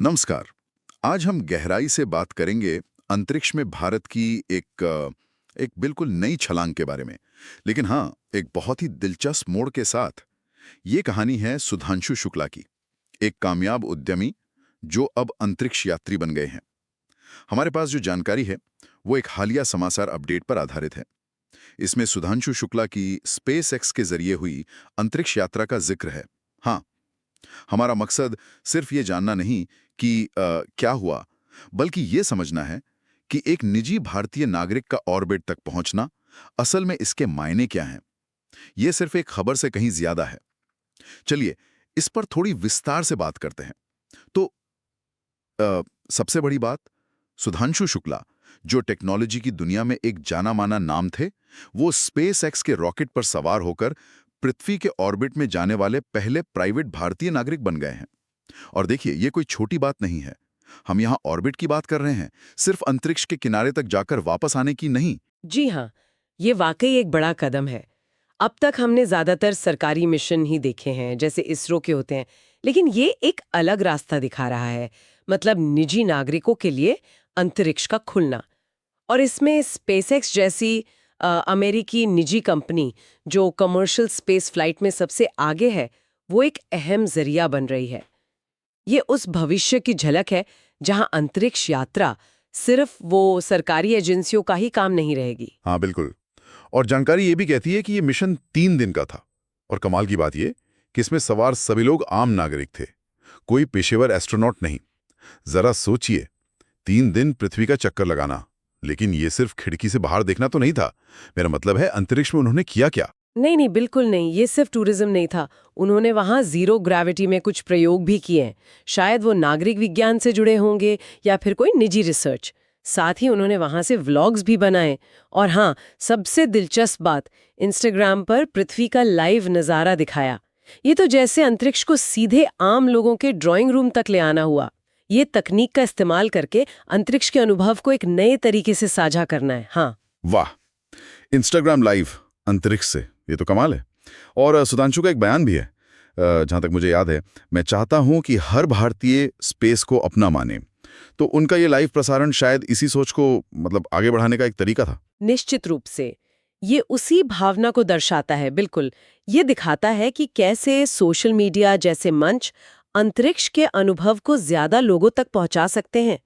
नमस्कार। आज हम गहराई से बात करेंगे अंतरिक्ष में भारत की एक बिल्कुल नई छलांग के बारे में। लेकिन हाँ, एक बहुत ही दिलचस्प मोड़ के साथ। ये कहानी है सुधांशु शुक्ला की, एक कामयाब उद्यमी जो अब अंतरिक्ष यात्री बन गए हैं। हमारे पास जो जानकारी है वो एक हालिया समाचार अपडेट पर आधारित है। इसमें सुधांशु शुक्ला की स्पेस एक्स के जरिए हुई अंतरिक्ष यात्रा का जिक्र है। हाँ, हमारा मकसद सिर्फ ये जानना नहीं कि क्या हुआ, बल्कि ये समझना है कि एक निजी भारतीय नागरिक का ऑर्बिट तक पहुंचना असल में इसके मायने क्या हैं। ये सिर्फ एक खबर से कहीं ज्यादा है। चलिए इस पर थोड़ी विस्तार से बात करते हैं। तो सबसे बड़ी बात, सुधांशु शुक्ला जो टेक्नोलॉजी की दुनिया में एक जाना माना नाम थे, वो स्पेस एक्स के रॉकेट पर सवार होकर पृथ्वी के ऑर्बिट में जाने वाले पहले प्राइवेट भारतीय नागरिक बन गए हैं। और देखिए, ये कोई छोटी बात नहीं है। हम यहाँ ऑर्बिट की बात कर रहे हैं, सिर्फ अंतरिक्ष के किनारे तक जाकर वापस आने की नहीं। जी हाँ, ये वाकई एक बड़ा कदम है। अब तक हमने ज्यादातर सरकारी मिशन ही देखे हैं, जैसे इसरो के होते हैं, लेकिन ये एक अलग रास्ता दिखा रहा है। मतलब निजी नागरिकों के लिए अंतरिक्ष का खुलना। और इसमें स्पेसएक्स जैसी अमेरिकी निजी कंपनी जो कमर्शियल स्पेस फ्लाइट में सबसे आगे है, वो एक अहम जरिया बन रही है। ये उस भविष्य की झलक है जहां अंतरिक्ष यात्रा सिर्फ वो सरकारी एजेंसियों का ही काम नहीं रहेगी। हाँ बिल्कुल। और जानकारी ये भी कहती है कि ये मिशन 3 दिन का था। और कमाल की बात ये कि इसमें सवार सभी लोग आम नागरिक थे, कोई पेशेवर एस्ट्रोनॉट नहीं। जरा सोचिए, 3 दिन पृथ्वी का चक्कर लगाना। लेकिन ये सिर्फ खिड़की से बाहर देखना तो नहीं था। मेरा मतलब है, अंतरिक्ष में उन्होंने किया क्या? नहीं नहीं, बिल्कुल नहीं। ये सिर्फ टूरिज्म नहीं था। उन्होंने वहां जीरो ग्रेविटी में कुछ प्रयोग भी किए हैं। शायद वो नागरिक विज्ञान से जुड़े होंगे या फिर कोई निजी रिसर्च। साथ ही उन्होंने वहां से व्लॉग्स भी बनाए। और हाँ, सबसे दिलचस्प बात, इंस्टाग्राम पर पृथ्वी का लाइव नज़ारा दिखाया। ये तो जैसे अंतरिक्ष को सीधे आम लोगों के ड्राइंग रूम तक ले आना हुआ। ये तकनीक का इस्तेमाल करके अंतरिक्ष के अनुभव को एक नए तरीके से साझा करना है। हाँ, वाह, इंस्टाग्राम लाइव अंतरिक्ष से, ये तो कमाल है। और सुधांशु का एक बयान भी है, जहां तक मुझे याद है, मैं चाहता हूं कि हर भारतीय स्पेस को अपना माने। तो उनका ये लाइव प्रसारण शायद इसी सोच को आगे बढ़ाने का एक तरीका था। निश्चित रूप से ये उसी भावना को दर्शाता है। बिल्कुल, ये दिखाता है कि कैसे सोशल मीडिया जैसे मंच अंतरिक्ष के अनुभव को ज्यादा लोगों तक पहुंचा सकते हैं,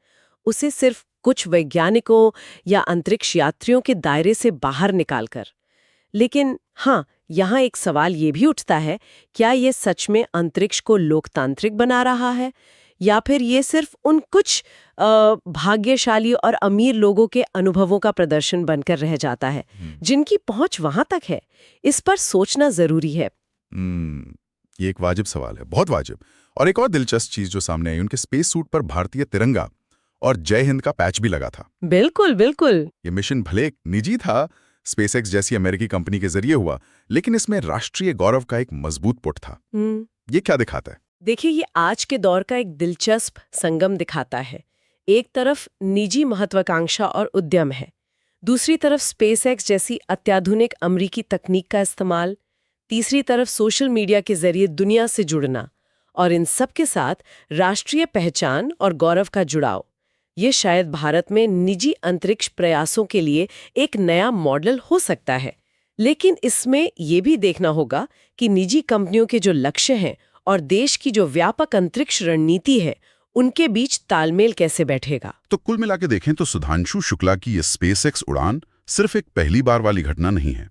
उसे सिर्फ कुछ वैज्ञानिकों या अंतरिक्ष यात्रियों के दायरे से बाहर निकालकर। लेकिन हाँ, यहाँ एक सवाल ये भी उठता है, क्या ये सच में अंतरिक्ष को लोकतांत्रिक बना रहा है, या फिर ये सिर्फ उन कुछ भाग्यशाली और अमीर लोगों के अनुभवों का प्रदर्शन बनकर रह जाता है, जिनकी पहुंच वहां तक है? इस पर सोचना जरूरी है। ये एक वाजिब सवाल है, बहुत वाजिब। और एक और दिलचस्प चीज जो सामने आई, उनके स्पेस सूट पर भारतीय तिरंगा और जय हिंद का पैच भी लगा था। बिल्कुल बिल्कुल। ये मिशन भले निजी था, स्पेसएक्स जैसी अमेरिकी कंपनी के जरिए हुआ, लेकिन इसमें राष्ट्रीय गौरव का एक मजबूत पुट था। ये क्या दिखाता है? देखिए, ये आज के दौर का एक दिलचस्प संगम दिखाता है। एक तरफ निजी महत्वाकांक्षा और उद्यम है, दूसरी तरफ स्पेसएक्स जैसी अत्याधुनिक अमेरिकी तकनीक का इस्तेमाल, तीसरी तरफ सोशल मीडिया के जरिए दुनिया से जुड़ना, और इन सब के साथ राष्ट्रीय पहचान और गौरव का जुड़ाव। ये शायद भारत में निजी अंतरिक्ष प्रयासों के लिए एक नया मॉडल हो सकता है। लेकिन इसमें यह भी देखना होगा कि निजी कंपनियों के जो लक्ष्य हैं और देश की जो व्यापक अंतरिक्ष रणनीति है, उनके बीच तालमेल कैसे बैठेगा। तो कुल मिला के देखें तो सुधांशु शुक्ला की ये स्पेसएक्स उड़ान सिर्फ एक पहली बार वाली घटना नहीं है।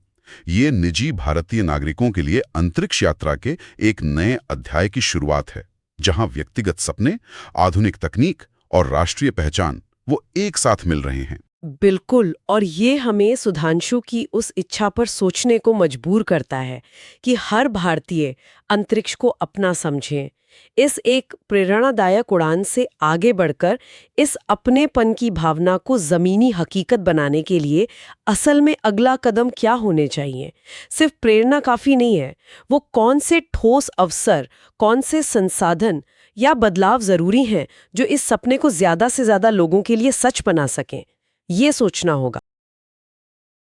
ये निजी भारतीय नागरिकों के लिए अंतरिक्ष यात्रा के एक नए अध्याय की शुरुआत है, जहां व्यक्तिगत सपने, आधुनिक तकनीक और राष्ट्रीय पहचान वो एक साथ मिल रहे हैं। बिल्कुल, और ये हमें सुधांशु की उस इच्छा पर सोचने को मजबूर करता है कि हर भारतीय अंतरिक्ष को अपना समझे। इस एक प्रेरणादायक उड़ान से आगे बढ़कर इस अपनेपन की भावना को जमीनी हकीकत बनाने के लिए असल में अगला कदम क्या होने चाहिए? सिर्फ प्रेरणा काफी नहीं है। वो कौन से ठोस अवसर, कौन से संसाधन या बदलाव जरूरी हैं जो इस सपने को ज्यादा से ज्यादा लोगों के लिए सच बना सकें? ये सोचना होगा।